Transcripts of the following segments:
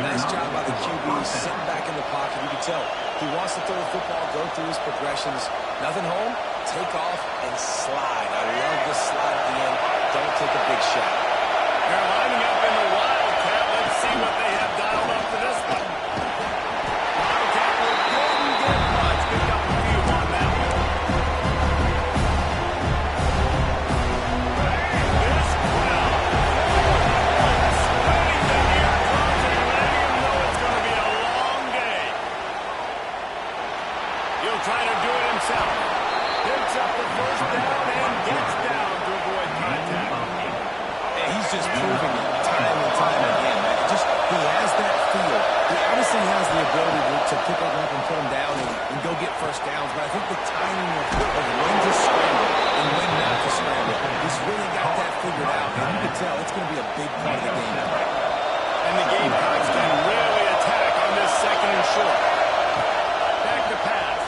Nice job by the QB, sitting back in the pocket. You can tell he wants to throw the football, go through his progressions. Nothing home, take off and slide. I love the slide at the end. Don't take a big shot. They're lining up in the Wildcat. Let's see what they have dialed up for this one. Wildcat didn't get much. Picked up a few on that one. This crowd sweating the eardrums and letting him know it's going to be a long day. He'll try to do it himself. Picks up the first down and gets down to avoid contact. And he's just proving it time and time again, man. He has that feel. He obviously has the ability to pick up and put him down and go get first downs, but I think the timing of when to scramble and when not to scramble, he's really got that figured out, and you can tell it's going to be a big part of the game tonight. And the Gamecocks can really attack on this second and short. Back to pass.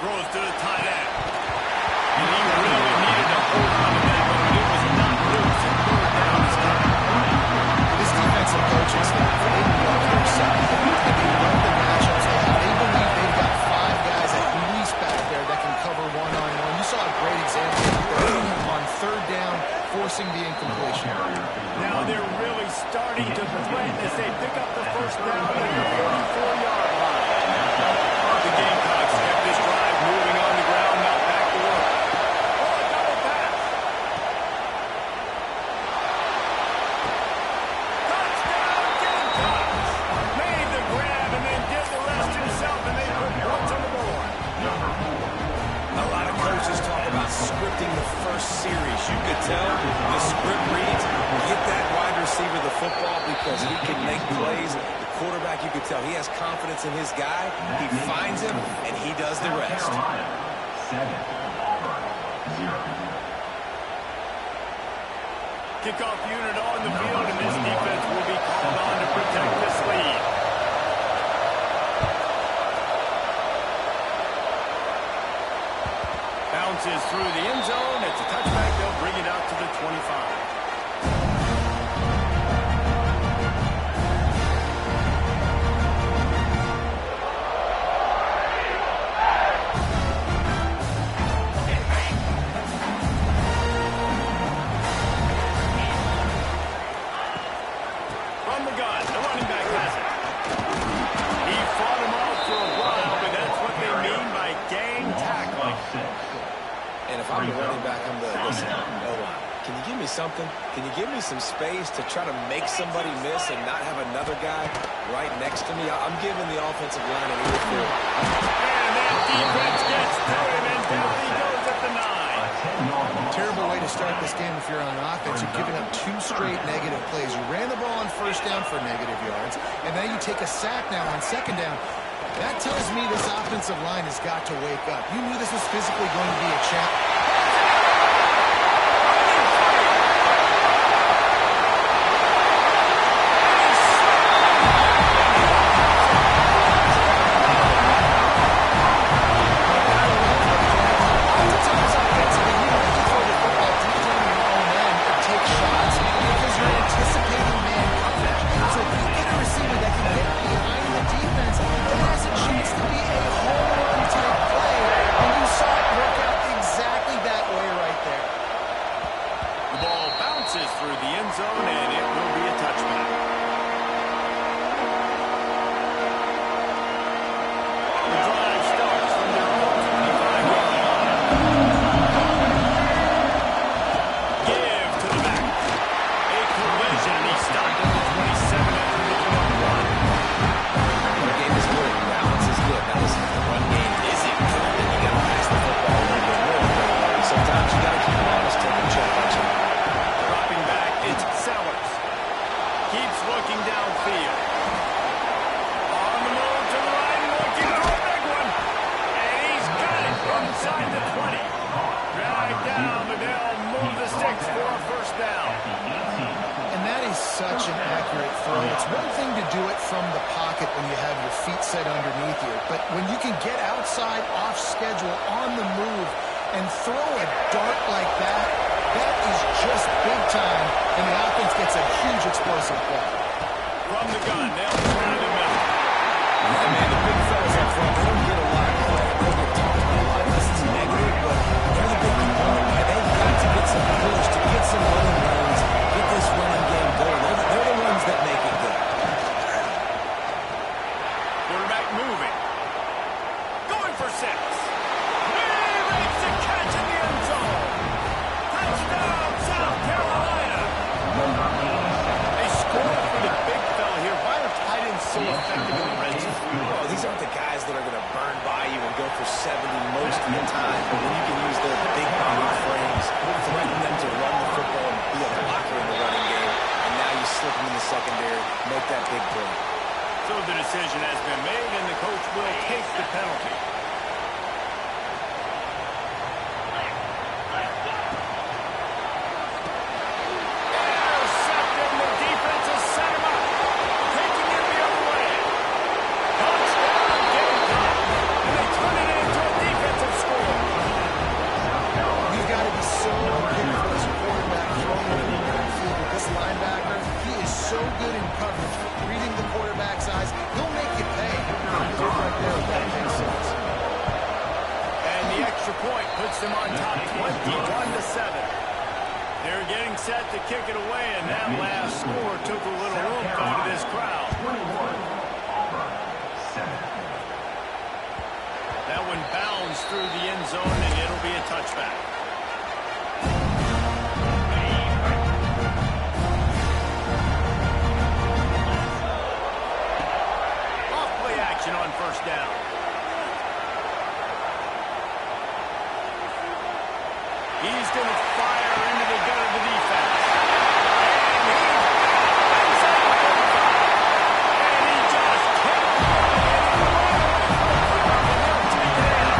Throws to the tight end. And he really needed to hold on to that one, but it was not loose. And third down is coming. This defensive coaching staff, they love their side. And they love the matchups. They believe they've got 5 guys at least back there that can cover one-on-one. You saw a great example on third down, forcing the incompletion. Now they're really starting to threaten as they pick up the first down at the 44-yard line. The Gamecocks kept this drive moving on the ground, now back to work. Oh, a double pass. Touchdown, Gamecocks! Made the grab and then did the rest himself, and they put points on the board. A lot of coaches talk about scripting the first series. You could tell the script reads, get that wide receiver the football because he can make plays. The quarterback, you could tell he has confidence in his guy. He finds him, and he does the rest. Kickoff unit on the field, and this defense will be called on to protect this lead. Bounces through the end zone. It's a touchback. They'll bring it out to the 25. From the gun, the running back has it. He fought him off for a while, but that's what they mean by gang tackling. And if I'm the running back, I'm the, listen, O-line, can you give me something? Can you give me some space to try to make somebody miss and not have another guy right next to me? I'm giving the offensive line an earful. And that defense gets through him, and down he goes at the 9. Terrible way to start this game if you're on offense. You're giving up 2 straight negative plays. You ran the ball on first down for negative yards, and then you take a sack now on second down. That tells me this offensive line has got to wake up. You knew this was physically going to be a challenge. Through the end zone, and it will be a touchback. The drive starts from their own 25-yard line. Give to the back. It's one thing to do it from the pocket when you have your feet set underneath you, but when you can get outside, off schedule, on the move, and throw a dart like that, that is just big time, and the offense gets a huge explosive play. From the gun, they'll try the middle. Yeah, man, the big fellas up front, they don't get a lot of credit. They'll get talked about a lot unless it's negative, but they're the big component, man. They've got to get some push, to get some running runs, get this running game going. They're the ones that make it good. Quarterback moving. Going for 6. He makes the catch in the end zone. Touchdown, South Carolina. They score for the big fella here. Why are tight ends so effective in the red zone? Well, these aren't the guys that are going to burn by you and go for 70 most of the time, but when you can use their big body frames, threaten them to run the football and be a blocker in the running game, and now you slip them in the secondary, make that big play. So the decision has been made, and the coach will take the penalty. Intercepted, and the defense has set him up. Taking it the other way. Touchdown, Gamecock. And they turn it into a defensive score. You've got to be so careful as a quarterback throwing it in the backfield with this linebacker. He is so good in coverage, reading the quarterback's eyes. He'll make you pay. Look right there, that makes sense. And the extra point puts them on top 21-7. They're getting set to kick it away, and that last score took a little oomph out of this crowd. That one bounds through the end zone, and it'll be a touchback. Off-play action on first down. He's going to fire into the gut of the defense. And he brings it up the field. And he just can't get it away. And they'll take it in.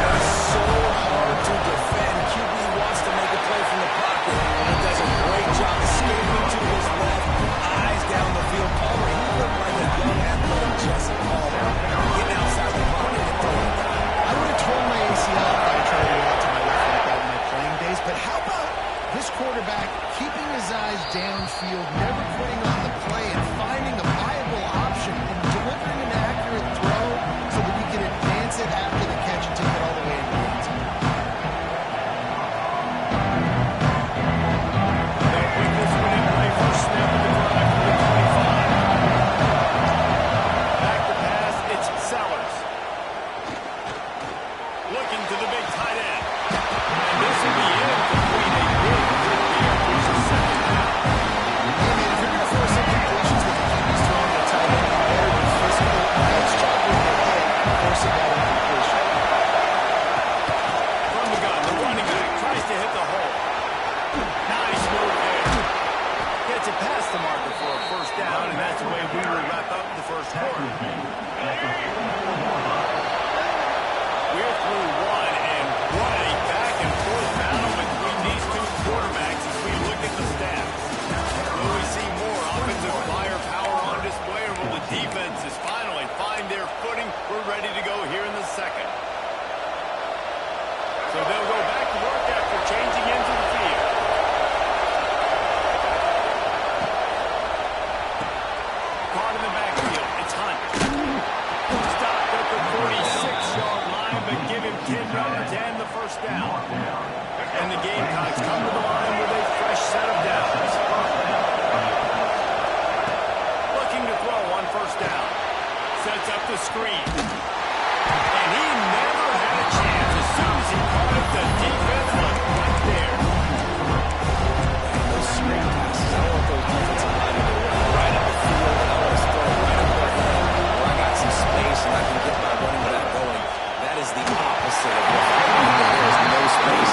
It's so hard to defend. QB wants to make a play from the pocket, and he does a great job escaping to his left, eyes down the field. Palmer, he looked like a young athletic Jesse Palmer, getting outside the pocket and throwing it. I would have torn my ACL if I tried to run to my left like that in my playing days, but how about this quarterback keeping his eyes downfield, never quitting on the play, and finding a viable option and delivering an accurate throw so that he can advance it after the catch and take it all the way into the end zone. They'll put this one in play for a snap of the drive for the 25. Back to pass, it's Sellers. Looking to the big tight end. And this will be incomplete. A good clear reach the second down. Hey, man, if you're going to force incompletions with the QB's throwing to a tight end, you better be physical against job with your head, forcing that incompletion. From the gun, the running back tries to hit the hole. Nice move there. Gets it past the marker for a first down, and that's the way we will wrap up the first quarter. We're through one, and what a back-and-forth battle between these two quarterbacks as we look at the stats. Will we see more offensive firepower on display, or will the defenses finally find their footing? We're ready to go here in the second. So they'll go back to work after changing into the field. Caught in the backfield, it's Hunt. Stopped at the 46-yard line, but give him 10 yards and the first down. And the Gamecocks come to the line with a fresh set of downs. Looking to throw on first down. Sets up the screen. And he never had a chance. As soon as he caught it, the defense was right there. Those screen passes, I want those defensive linemen to run right up the field, and I want to throw right up their head where I got some space and I can get my running back going. That is the opposite of what there is no space.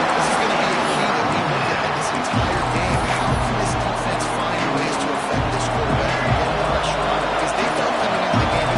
This is going to be a key that we look at this entire game. How can this defense find ways to affect this quarterback and get pressure on him? Because they felt coming into the game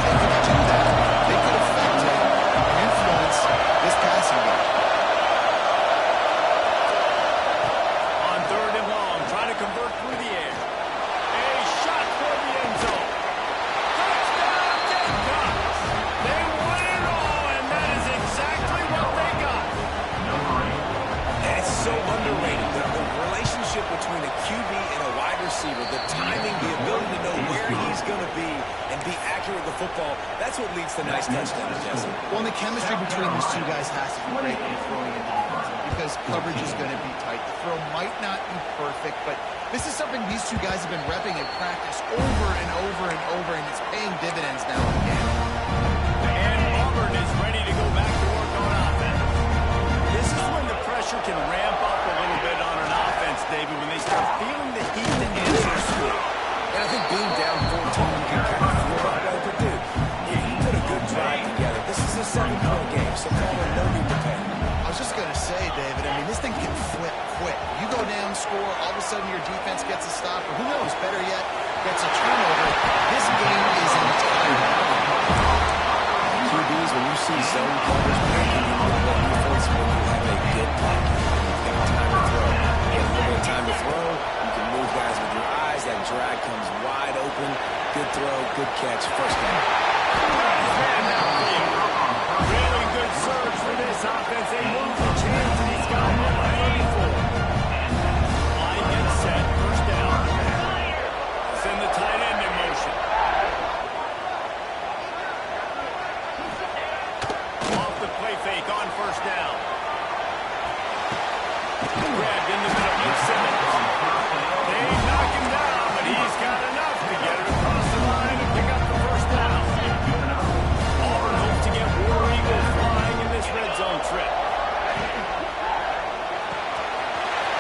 football, that's what leads to nice touchdowns, Jesse. Well, and the chemistry between these two guys has to be great when you're throwing into the end zone because coverage is going to be tight. The throw might not be perfect, but this is something these two guys have been repping in practice over and over and over, and it's paying dividends now and again. And Auburn is ready to go back to work on offense. This is when the pressure can ramp up a little bit on an offense, David, when they start feeling the heat to answer score. And I think being down 14 can kind of feel like that, but dude, if you put a good drive together, this is a 7-point game, so call it no need to panic. I was just going to say, David, I mean, this thing can flip quick. You go down, score, all of a sudden your defense gets a stop, or who knows, better yet, gets a turnover. This game is entirely. QBs, when you see zone coverage breaking, you know what difference when you have a good block. You've got time to throw. You get a little bit of time to throw, you can move guys with your eyes, that drag comes wide open, good throw, good catch, first down. Really good surge for this offense. They move the chance, and he's got it ready for it. Line gets set, first down. Send the tight end in motion. Off the play fake on first down. Grabbed in the middle of Simmons. They knock him down, but he's got enough to get it across the line and pick up the first down. Auburn hopes to get War Eagle flying in this red zone trip.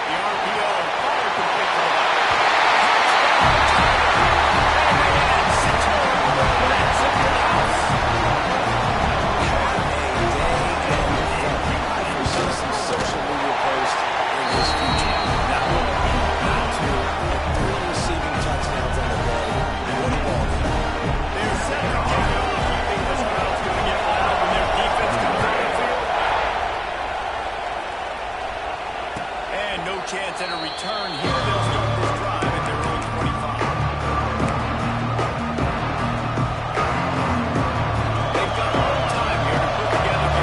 The RPO, fire complete to the left. And 6 more minutes in the house. I foresee some social media posts in his future. Not one, not two, but 3 receiving touchdowns on the day. What a ball game. They're set to kick it off. You think this crowd's going to get loud when their defense comes on the field? And no chance at a return here. They'll start this drive at their own 25. They've got a little time here to put together a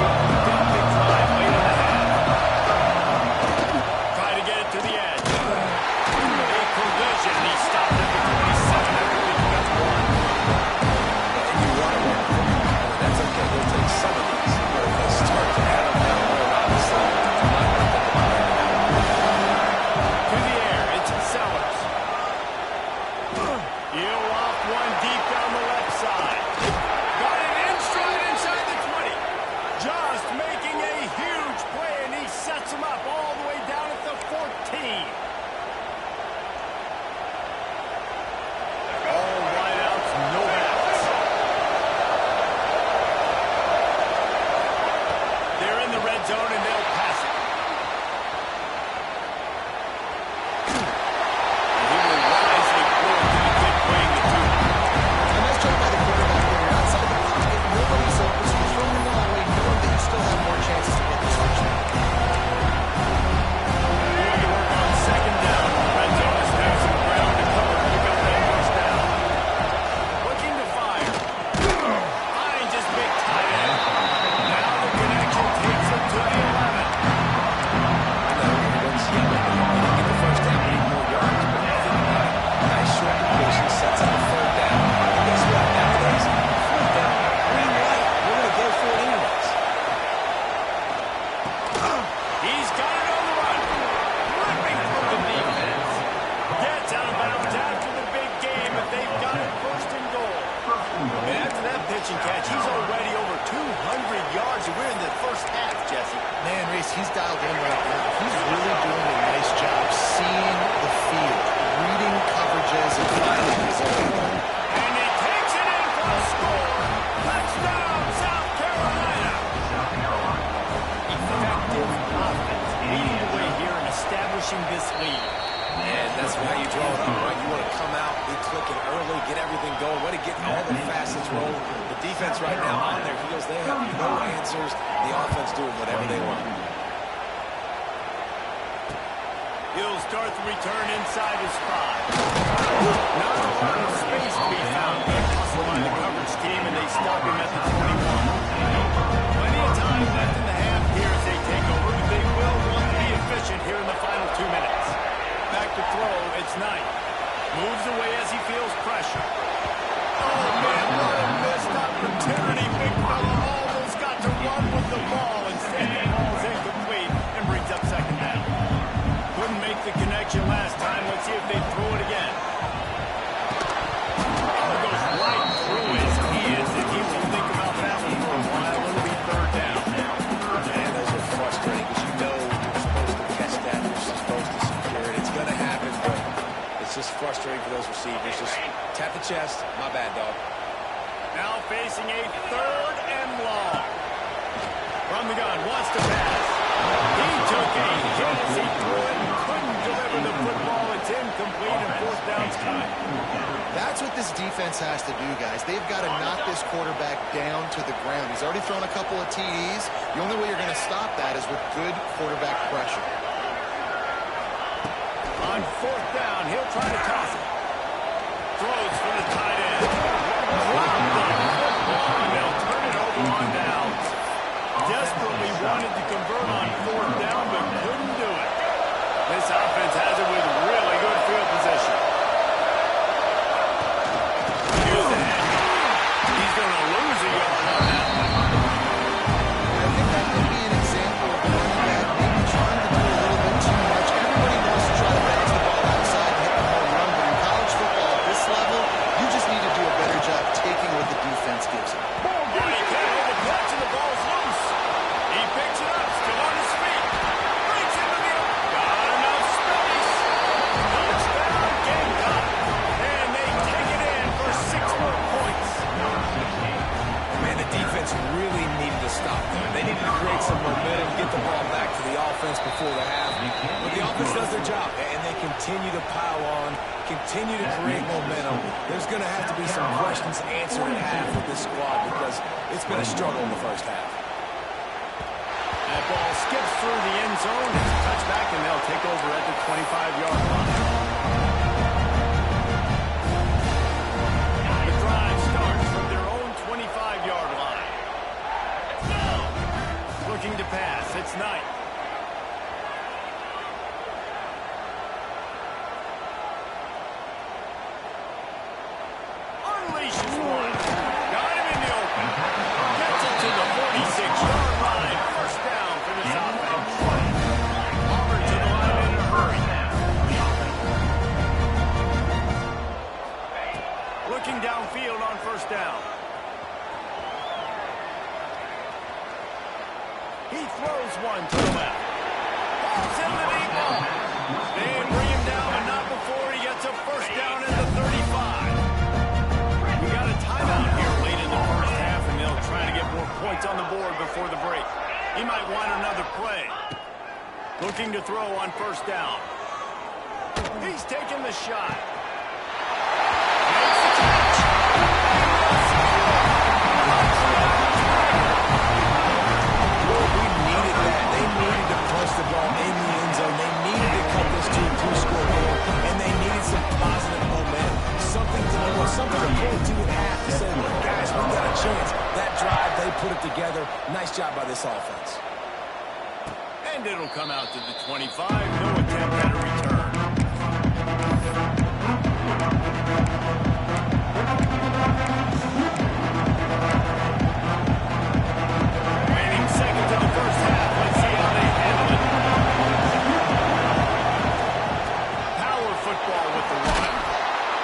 big drive late in the half. Try to get it to the edge. A collision. He stopped at the 27. I believe that's one. And you want to run the football. That's okay. He'll take some of these. But if they start to add them down the road, obviously, you might want to think about it. To the air, it's Sellers. He'll off one deep down the left side. Got it in stride inside the 20. Just making a huge play, and he sets him up all the way down at the 14. All wideouts, no backs. They're in the red zone, and they'll pass it. He will wisely throw it to the kid playing the 2. A nice job by the quarterback there. Outside the pocket, nobody's open, so you're throwing the ball away, knowing that you still have more chances to get this touchdown. Going to work on second down. Red zone has had some ground to cover to pick up that first down. Looking to fire. Hines is big tight end. Now the connection takes him to the 11. Everyone's yelling. They didn't get the first down, they need more yards. But think about it. Nice short completion sets up a 3rd down. And guess what? Nowadays, 4th down, green light. We're going to go for it anyways. He's got it on the run. Ripping through the defense. Gets out of bounds after the big game, but they've got it first and goal. And after that pitch and catch, he's already over 200 yards. And we're in the first half, Jesse. Man, Reese, he's dialed in right now. He's really doing a nice job seeing the field, reading coverages, and finding his own. And he takes it in for a score. Touchdown, South Carolina. Effective offense leading the way here and establishing this lead. And that's why you draw it up, right? You want to come out, be clicking early, get everything going, want to get all the facets rolling. The defense right now on their heels, they have no answers. The offense doing whatever they want. He'll start the return inside his 5. Not a lot of space to be found. They hustle by the coverage team, and they stop him at the 21. Plenty of time left in the half here as they take over, but they will want to be efficient here in the final 2 minutes. Back to throw, it's Knight. Moves away as he feels pressure. Oh, man, what a missed chest. My bad, dog. Now facing a 3rd and long. From the gun, wants to pass. He took a hit as he threw it and couldn't deliver the football. It's incomplete and 4th down's coming. That's what this defense has to do, guys. They've got to knock this quarterback down to the ground. He's already thrown a couple of TDs. The only way you're going to stop that is with good quarterback pressure. On 4th down, he'll try to toss it. Throws for the tight end. And they'll turn it over on downs. Desperately wanted to convert on 4th down, but couldn't do it. This offense has it with really good field position. Here's the head. He's going to lose a yard on that one. I think that could be an example of one that maybe trying to do a little bit too much. Everybody wants to try to bounce the ball outside and hit the home run, but in college football at this level, you just need to do a better job taking what the defense gives you. And he can't hold the catch, and the ball's loose. He picks it up, still on his feet. Breaks into the middle. Got enough space. Touchdown, Gamecock. And they take it in for 6 more points. Man, the defense really needed to stop there. They needed to create some momentum, get the ball back to the offense before the half. But the offense does their job, and they continue to pile on, continue to create momentum. There's going to have to be some questions answered at half with this squad because it's been a struggle in the first half. That ball skips through the end zone. It's a touchback, and they'll take over at the 25-yard line. The drive starts from their own 25-yard line. Looking to pass. It's Knight. Unleashes one. Got him in the open. Gets it to the 46-yard line. First down for this offense. Auburn to the line in a hurry. Looking downfield on first down. He throws one to the left. Falls in the deep ball. They bring him down, but not before he gets a first down at the 35. We got a timeout here late in the first half, and they'll try to get more points on the board before the break. He might want another play. Looking to throw on first down. He's taking the shot. Makes the catch. We needed that. They needed to punch the ball in the end zone. They needed to cut this to a 2-score game, and they needed some positive momentum. Something to point to at half to say, guys, we got a chance. That drive, they put it together. Nice job by this offense. And it'll come out to the 25. No attempt at a return. Remaining seconds in the first half. Let's see how they handle it. Power football with the run.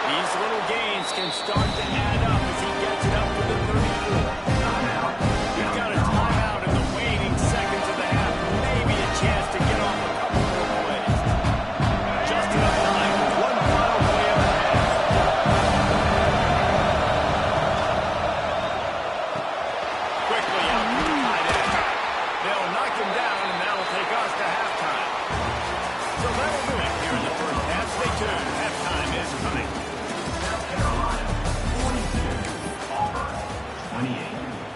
These little gains can start to add up as he gets it up to the 34. You've got a timeout in the waning seconds of the half. Maybe a chance to get off a couple more plays. Just enough time for one final play of the half. Quickly out to the tight end. They'll knock him down, and that'll take us to halftime. So that'll do it here in the first half. Stay tuned. Halftime is coming.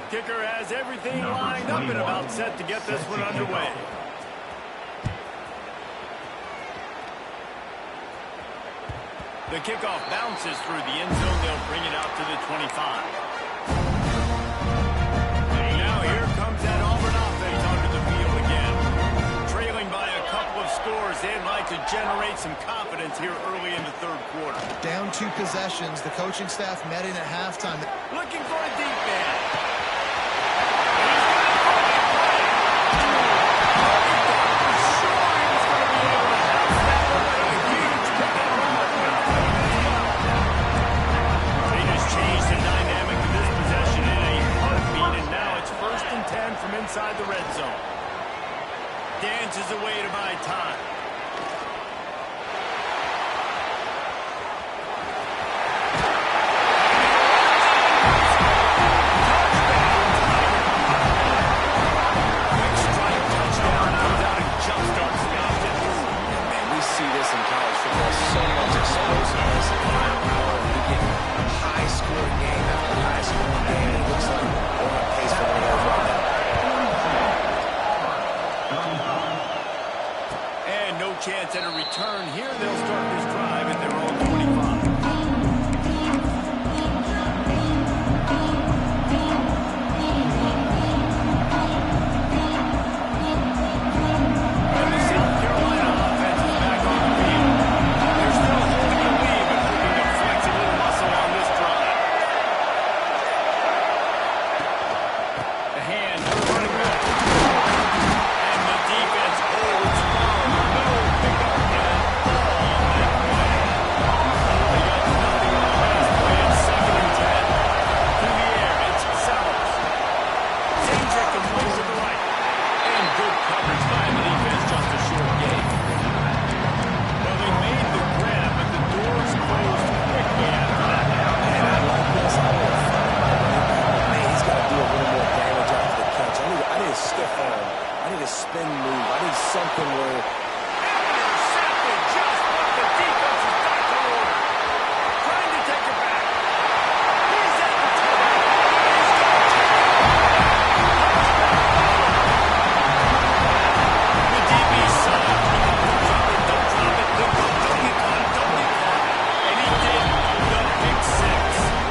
Kicker has everything lined up and about set to get this one underway. The kickoff bounces through the end zone. They'll bring it out to the 25. Now here comes that Auburn offense onto the field again. Trailing by a couple of scores, they'd like to generate some confidence here early in the third quarter. Down 2 possessions. The coaching staff met in at halftime. Looking for a deep man. Inside the red zone. Dances away to buy time. And no chance at a return here. They'll start this drive at their own 25. And the South Carolina offense is back on the field. They're still holding the lead, but hoping to flex a little muscle on this drive. The hand to the running back. And the defense holds firm. No pickup and ball on that play. They got nothing on the pass play. It's 2nd and 10. Through the air, it's Sellers. Zajac completes to the right. And good coverage by the defense, just a short gain. Well, they made the grab, but the doors closed quickly after that. Man, I like this. I would have found my way. Man, he's got to do a little more damage after the catch. I need a stiff arm. I need a spin move. I need something where... Intercepted just what the defense has got to order. Trying to take it back. He's at the top. He's got to take it. The DB saw it. Don't drop it. Don't get caught. Don't get caught. And he did the pick six.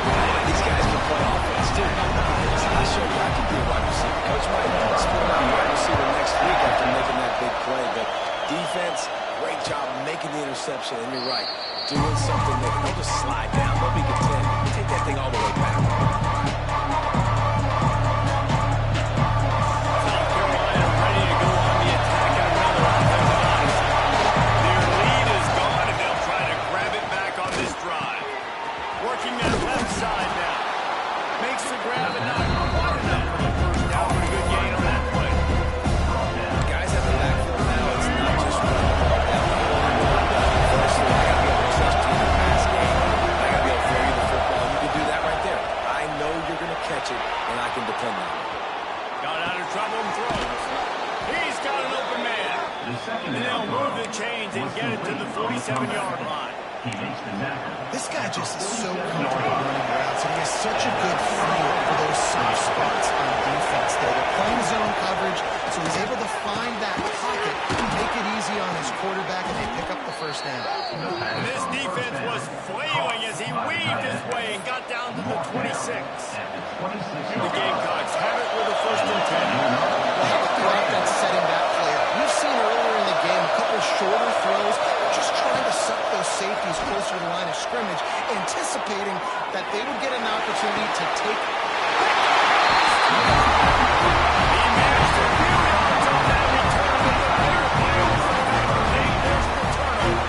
Man, these guys can play offense, too. I showed you I can do wide receiver. Coach might split out wide receiver next week after making that big play, but defense, great job making the interception, and you're right, doing something that they'll just slide down, they'll be content. Take that thing all the way back. South Carolina ready to go on the attack and another offensive odyssey. Their lead is gone, and they'll try to grab it back on this drive. Working that left side now. Makes the grab and not quite enough for the first down. Pretty good gain on that play. Guys have the backfield now, it's not just running the ball downfield anymore. Firstly, I got to be able to trust you in the pass game. I got to be able to throw you the football. You can do that right there. I know you're going to catch it, and I can depend on it. Got out of trouble and throws. He's got an open man. And they'll move the chains and get it to the 47-yard line. This guy just is so comfortable running routes, and he has such a good feel for those soft spots on defense there. They're playing zone coverage, so he's able to find that pocket, make it easy on his quarterback, and they pick up the first down. And this defense was flailing as he weaved his way and got down to the 26. The Gamecocks have it with a 1st and 10. Well, how about the offense setting that play up? We've seen earlier in the game a couple shorter throws, just trying to suck those safeties closer to the line of scrimmage, anticipating that they would get an opportunity to take. He managed to reel yards on that return with the bigger play on the thing. There's the turnover.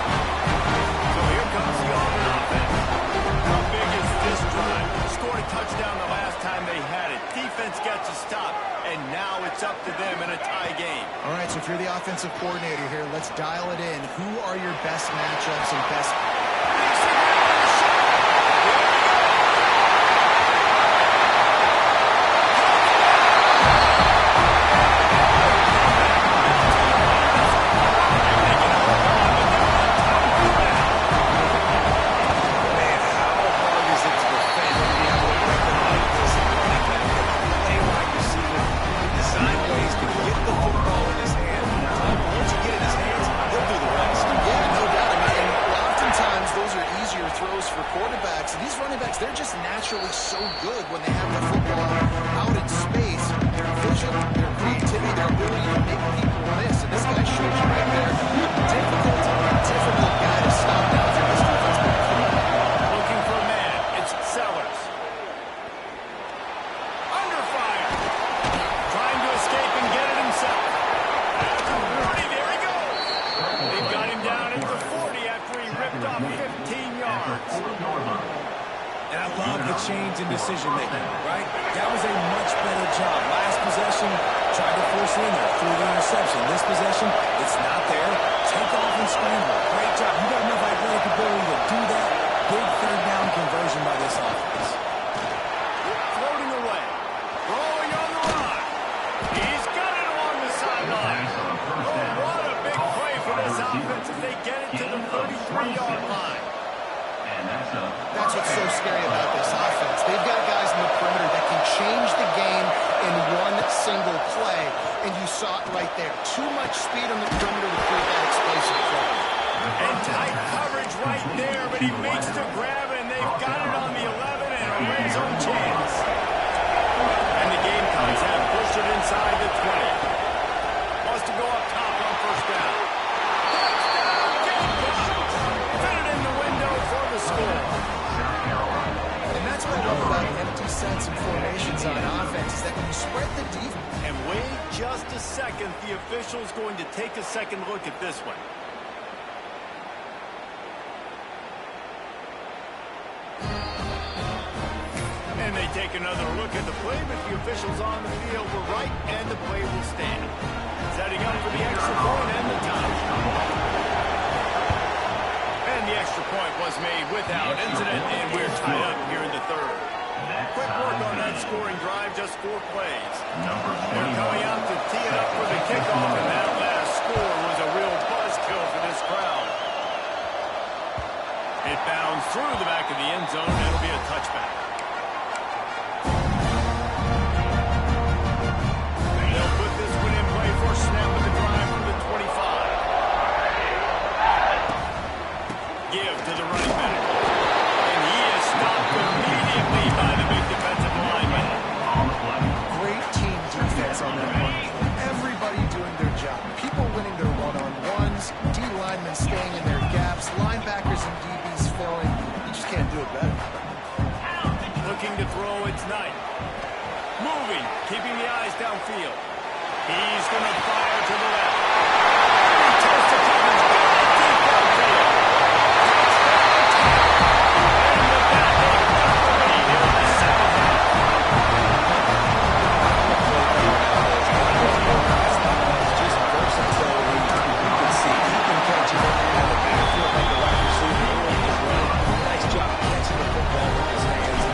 So here comes the Auburn offense. How big is this drive? Scored a touchdown the last time they had it. Defense gets a stop, and now it's up to them in a tie game. All right, so if you're the offensive coordinator here, let's dial it in. Who are your best matchups and best... Man, how hard is it to defend when you have a weapon like this at running back that can play wide receiver, design ways to get the football in his hand. Once you get it in his hands, he'll do the rest. Yeah, no doubt. And oftentimes those are easier throws for quarterbacks. And these running backs, they're just naturally so good when they have the football out in space. Their vision, their creativity, their ability to make people miss. And this guy shows you right there. Difficult guy to stop now for this defense. Looking for a man. It's Sellers. Under fire. Trying to escape and get it himself. At the 40, there he goes. They've got him down at the 40 after he ripped off 15 yards. And I love the change in decision-making, right? That was a much better job. Last possession, tried to force it in there, threw the interception. This possession, it's not there. Take off and scramble. Great job. You got enough athletic ability to do that. Big third down conversion by this offense. Floating away. Rolling on the run. He's got it along the sideline. Oh, what a big play for this offense as they get it to the 33-yard line. That's what's so scary about this offense. They've got guys in the perimeter that can change the game in 1 second. single play, and you saw it right there. Too much speed on the perimeter to create that explosive play. And tight coverage right there, but he makes the grab, and they've got it on the 11 and a red zone chance. And the Gamecocks have pushed it inside the 20. Wants to go up top on first down. Touchdown, Gamecocks! Fit it in the window for the score. And that's what I love about empty sets and formations on offense, is that when you spread the defense. And wait just a second, the official's going to take a second look at this one. And they take another look at the play, but the officials on the field were right, and the play will stand. Setting up for the extra point and the tie. And the extra point was made without incident, and we're tied up here in the third. Quick work on that scoring drive, just 4 plays. They're coming out to tee it up for the kickoff, and that last score was a real buzzkill for this crowd. It bounds through the back of the end zone, and it'll be a touchback. They'll put this one in play for a snap of the drive from the 25. Give to the running back. And he is stopped immediately by the big defensive lineman. Great team defense on that one. Everybody doing their job. People winning their one-on-ones, D-linemen staying in their gaps, linebackers and DBs filling. You just can't do it better. Looking to throw, it's Knight. Moving, keeping the eyes downfield. He's going to fire to the left. He toes to Cousins back deep downfield. And with that, they've got the lead here in the second half. Just versatility. You can see he can catch it in the backfield like the wide receiver or in his run. Nice job catching the football with his hands,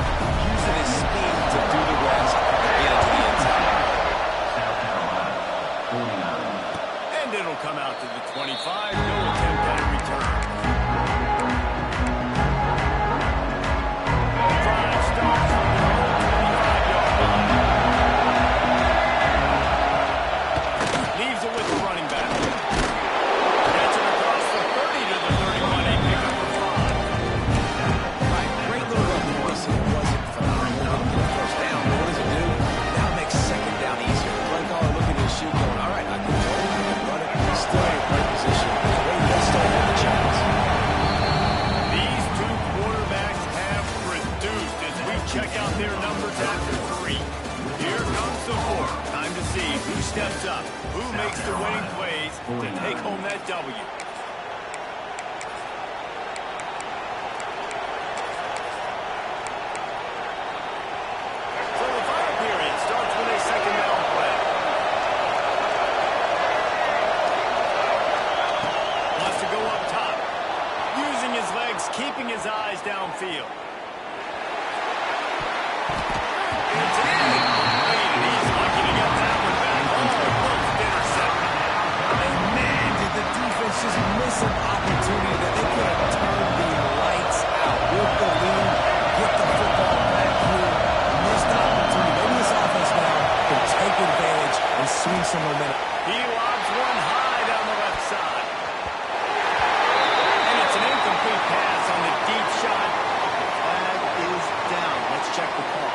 using his speed to do the rest and get into the end zone. And it'll come out to the 25. No attempt at a return. Drive starts from the own 25-yard line. Leaves it with the running back. Gets it across the 30 to the 31. A pickup for 5. Right, great little run for us. It wasn't phenomenal. Didn't get a first down. But what does it do? Now it makes second down easier. Play caller looking at his shoe going, all right, I can throw it, I can run it. He's still in a great position. Great head start on the chance. These two quarterbacks have produced as we check out their numbers after 3. Here comes the 4th. Time to see who steps up, who makes the winning plays to take home that W. So the final period starts with a second down play. Wants to go up top. Using his legs, keeping his eyes downfield. It's in. And he's lucky to get that one back. Almost intercepted. And man, did the defense just miss an opportunity that they could have turned the lights out with the lead, get the football back here. Missed the opportunity. Maybe this offense now can take advantage and swing some momentum. He lobs one high down the left side. And it's an incomplete pass on the deep shot. Flag is down. Let's check the call.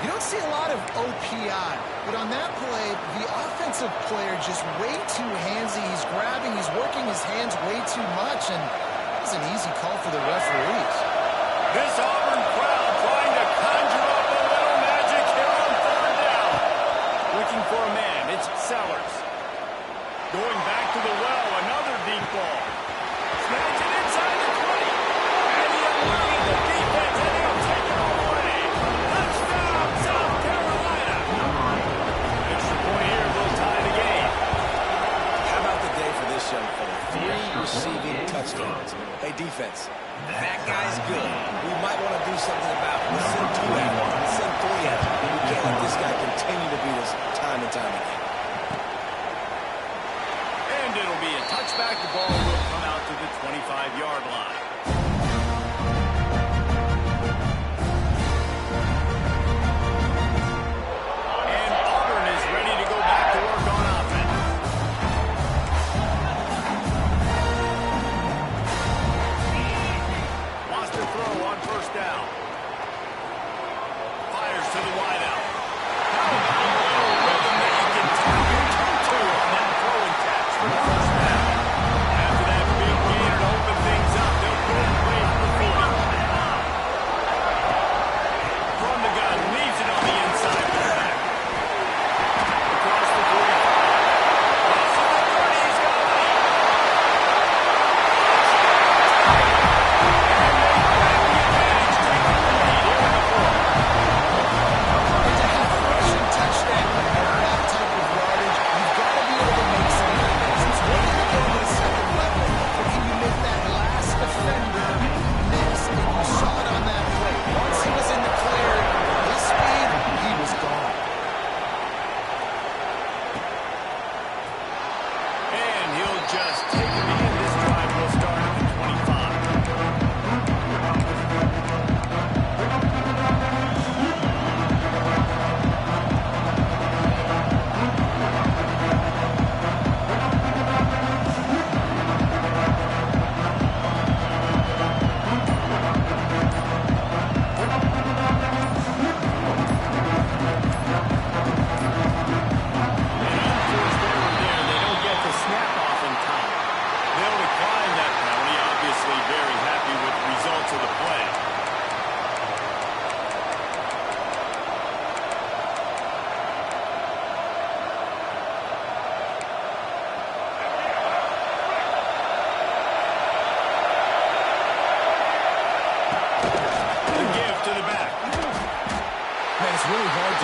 You don't see a lot of OPI, but on that play, the offensive player just way too handsy. He's grabbing, he's working his hands way too much, and it's an easy call for the referees. This Auburn crowd trying to conjure up a little magic here on 3rd down. Looking for a man. It's Sellers. Going back to the well, another deep ball. Snatch it inside the 20. And he eluded the defense, and he'll take it all away. Touchdown, South Carolina. Extra point here will tie the game. How about the day for this young fella? 3 receiving touchdowns. Hey, defense, that guy's good. We might want to do something about it. Let's send 2 at him. Let's send 3 at him. We can't let this guy continue to beat us time and time again. And it'll be a touchback. The ball will come out to the 25-yard line. And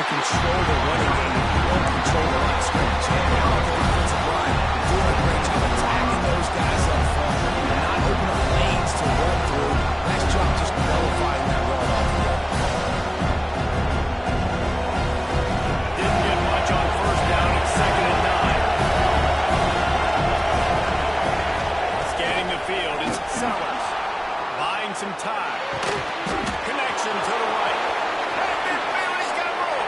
to control the running game if you don't control the line of scrimmage. And now the defensive line doing a great job attacking those guys up front and not opening up lanes to run through. Nice job just nullifying that run off the ball. Didn't get much on first down at 2nd and 9. Scanning the field, it's Sellers. Buying some time. Connection to the right. He's got room.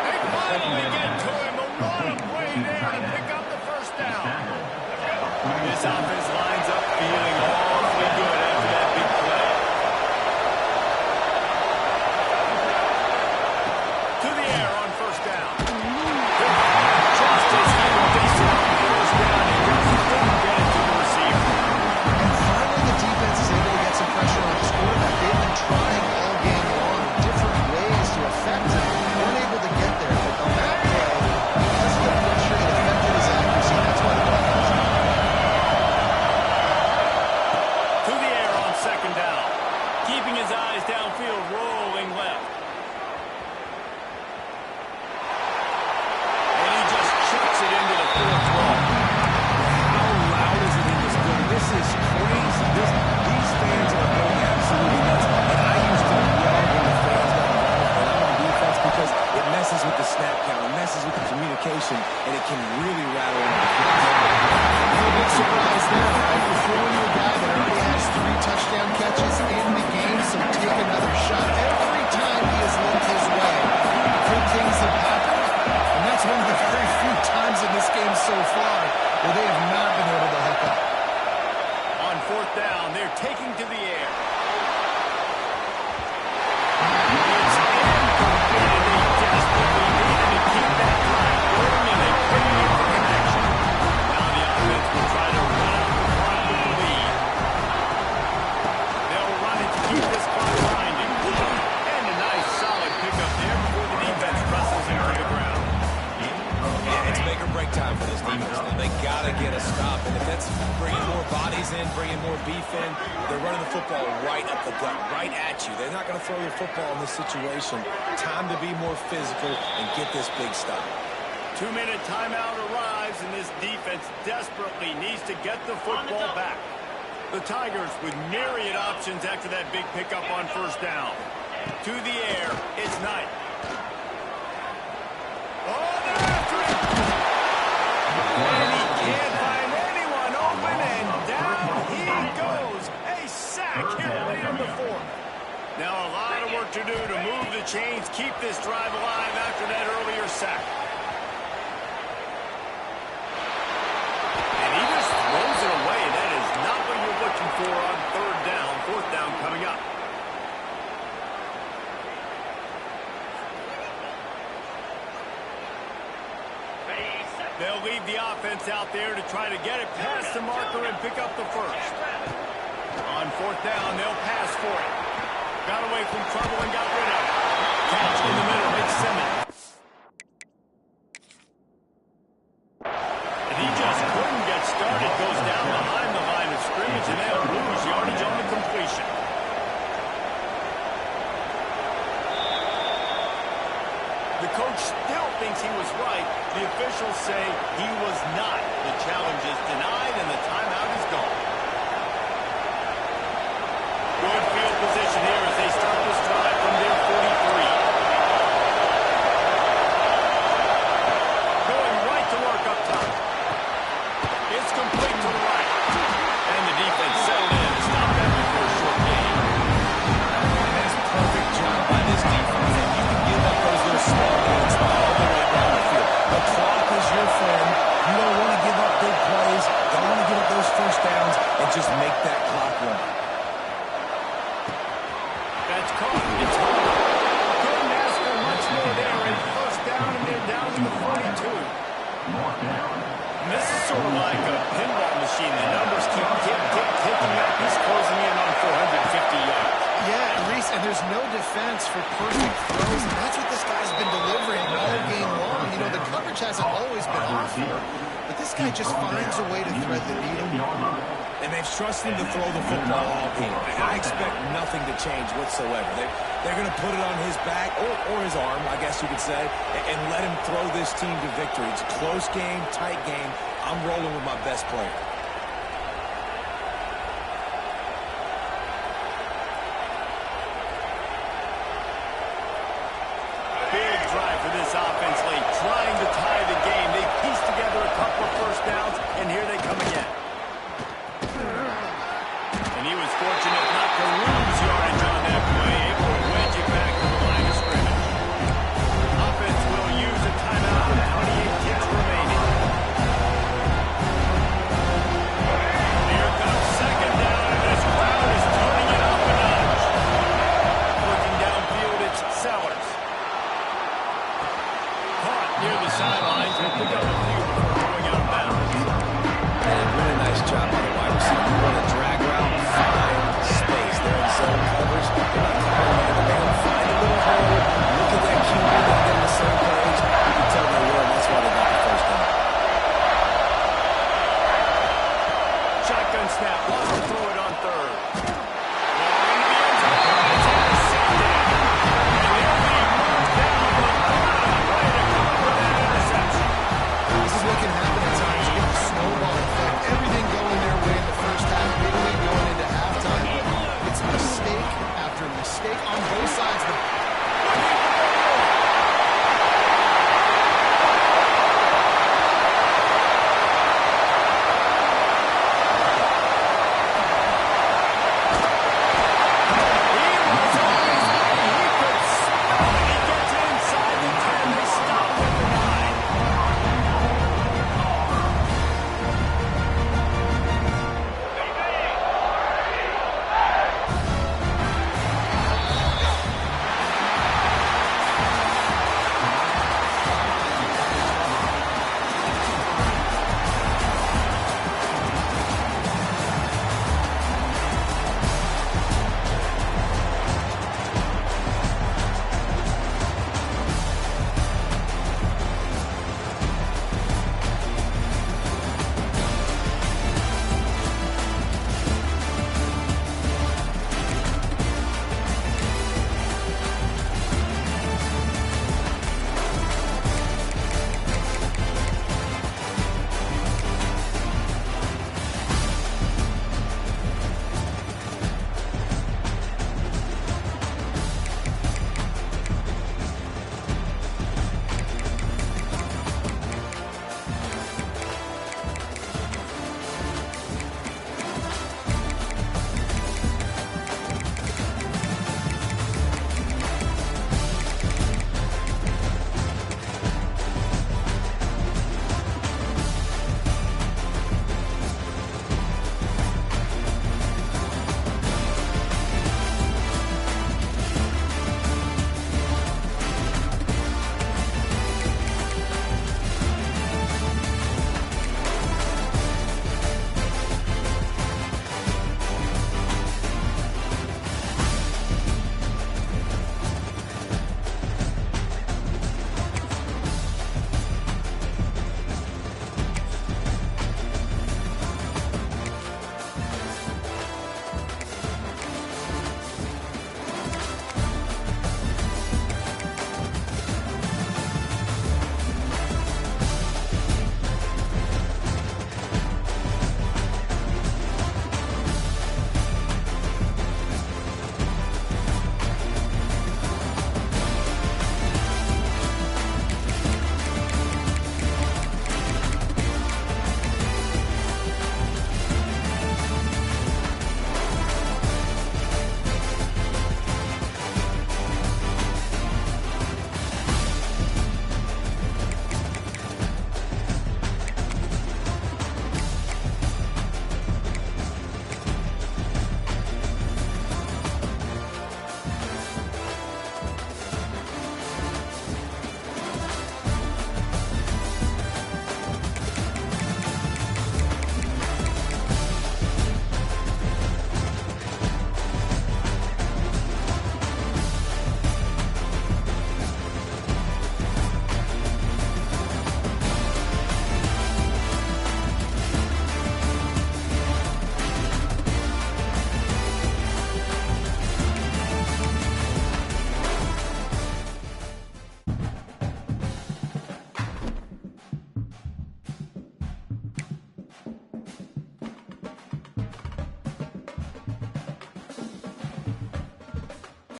They finally get to him, but what a play there to pick up the first down. This offense lines up feeling awfully good after that big play. To the air on first down. Just as he released it on first down, he just couldn't get it to the receiver. And finally, the defense is able to get some pressure on this quarterback. They've been trying all game long different ways to affect him. Unable to get there. But on that play, because of the pressure, it affected his accuracy. That's why the ball comes out. To the air on 2nd down. Keeping his eyes downfield, rolling left. And he just chucks it into the 4th row. How loud is it in this building? This is crazy. These fans are going absolutely nuts. And I used to yell when the fans got involved when I'm on defense because it messes with the snap count, it messes with the communication, and it can really rattle in the No big surprise there, right? You're throwing to a guy that already has 3 touchdown catches in the game, so take another shot. Every time he has looked his way, good things have happened. And that's one of the very few times in this game so far where they have not been able to hook up. On 4th down, they're taking to the air. It's incomplete, and they desperately needed to keep that drive going, and they couldn't get the connection. Now the offense will try to run out the clock with the lead. They'll run it to keep this clock grinding. And a nice solid pickup there before the defense wrestles him to the ground. Yeah, it's make or break time for this defense. Now, they got to get a stop. And if that's bringing more bodies in, bringing more beef in, they're running the football right up the gut, right at you. They're not going to throw your football in this situation. Time to be more physical and get this big stop. 2-minute timeout arrives, and this defense desperately needs to get the football back. The Tigers with myriad options after that big pickup on first down. To the air, it's Knight. Oh, they're after him! And he can't find anyone open, and down he goes. A sack here late in the 4th. Now a lot of work to do to move the chains, keep this drive alive after that earlier sack. And he just throws it away. That is not what you're looking for on 3rd down. 4th down coming up. They'll leave the offense out there to try to get it past the marker and pick up the first. On 4th down, they'll pass for it. Got away from trouble and got rid of it. Catch in the middle, it's Simmons. And he just couldn't get started. Goes down behind the line of scrimmage, and they'll lose yardage on the completion. The coach still thinks he was right. The officials say he was not. The challenge is denied, and the timeout is gone. Good field position here as they start this drive from their 43. Going right to work up top. It's complete to the right. And the defense settled in to stop that before a short gain. And that's a perfect job by this defense. And you can give up those little small gains all the way down the field. The clock is your friend. You don't want to give up big plays. Don't want to give up those first downs and just make that clock run. That's caught. It's home. Couldn't ask for much more there. A first down, and they're down to the 42. And this is sort of like a pinball machine. The numbers keep ticking up. He's closing in on 450 yards. Yeah, and Reese, and there's no defense for perfect throws, and that's what this guy's been delivering all game long. You know, the coverage hasn't always been off here, but this guy just finds a way to thread the needle. And they've trusted him to throw the football all game. I expect nothing to change whatsoever. They're going to put it on his back, or his arm, I guess you could say, and let him throw this team to victory. It's a close game, tight game. I'm rolling with my best player.